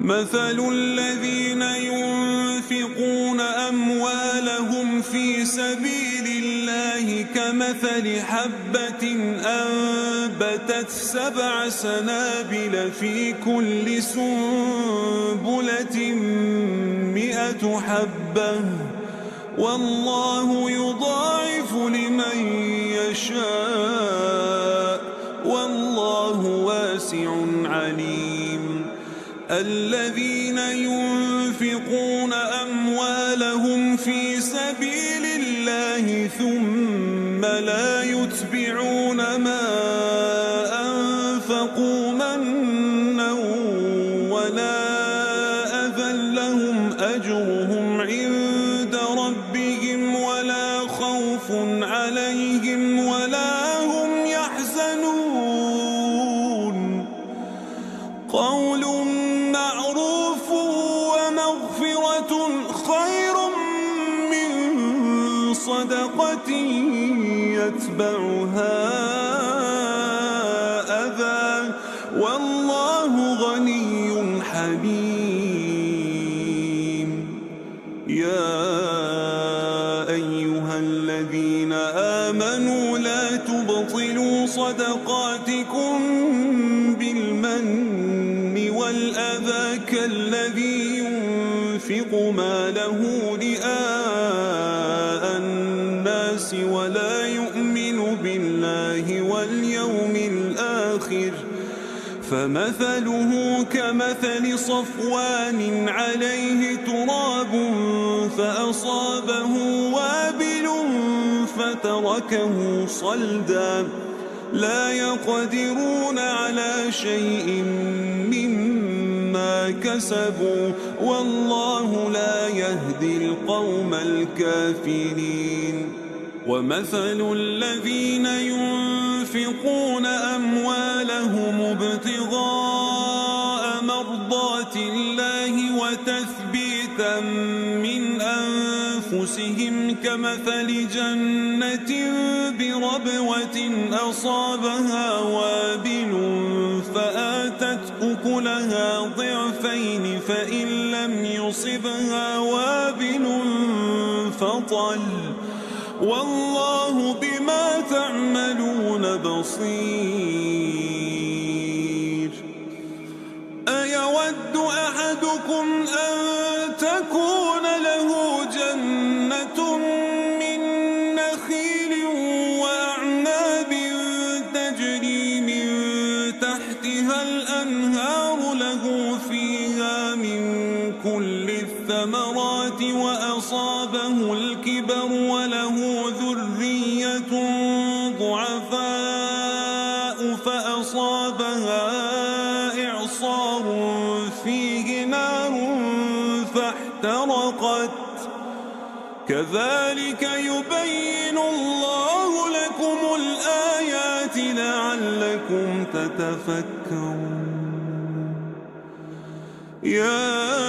مثل الذين ينفقون أموالهم في سبيل الله كمثل حبة أنبتت 7 سنابل في كل سنبلة 100 حبة والله يضاعف لمن يشاء والله واسع عليم. الذين ينفقون أموالهم في سبيل الله ثم لا يتبعون ما أنفقوا منا ولا أذى لهم أجرهم عند ربهم ولا خوف عليهم ولا هم يحزنون. قول معروف ومغفرة خير من صدقة يتبعها أذى والله غني حليم. يا أيها الذين آمنوا لا تبطلوا صدقاتكم بالمن والأذى كالذي ينفق ماله رئاء الناس ولا يؤمن بالله واليوم الآخر فمثله كمثل صفوان عليه تراب فأصابه وابل فتركه صلدا لا يقدرون على شيء مما كسبوا والله لا يهدي القوم الكافرين. ومثل الذين ينفقون أموالهم ابتغاء مرضات الله وتثبيتا من أنفسهم كمثل جنة بربوة أصابها وابل فآتت أكلها ضعفين فإن لم يصبها وابل فطل والله بما تعملون بصير. أيود أحدكم أن تكون له جنة من نخيل وأعناب تجري من تحتها الأنهار له فيها من كل الثمرات وأصابه الكبر وله ذرية ضعفاء فأصابها إعصار فيه نار فاحترقت كذلك يبين الله لكم الآيات لعلكم تتفكرون. يا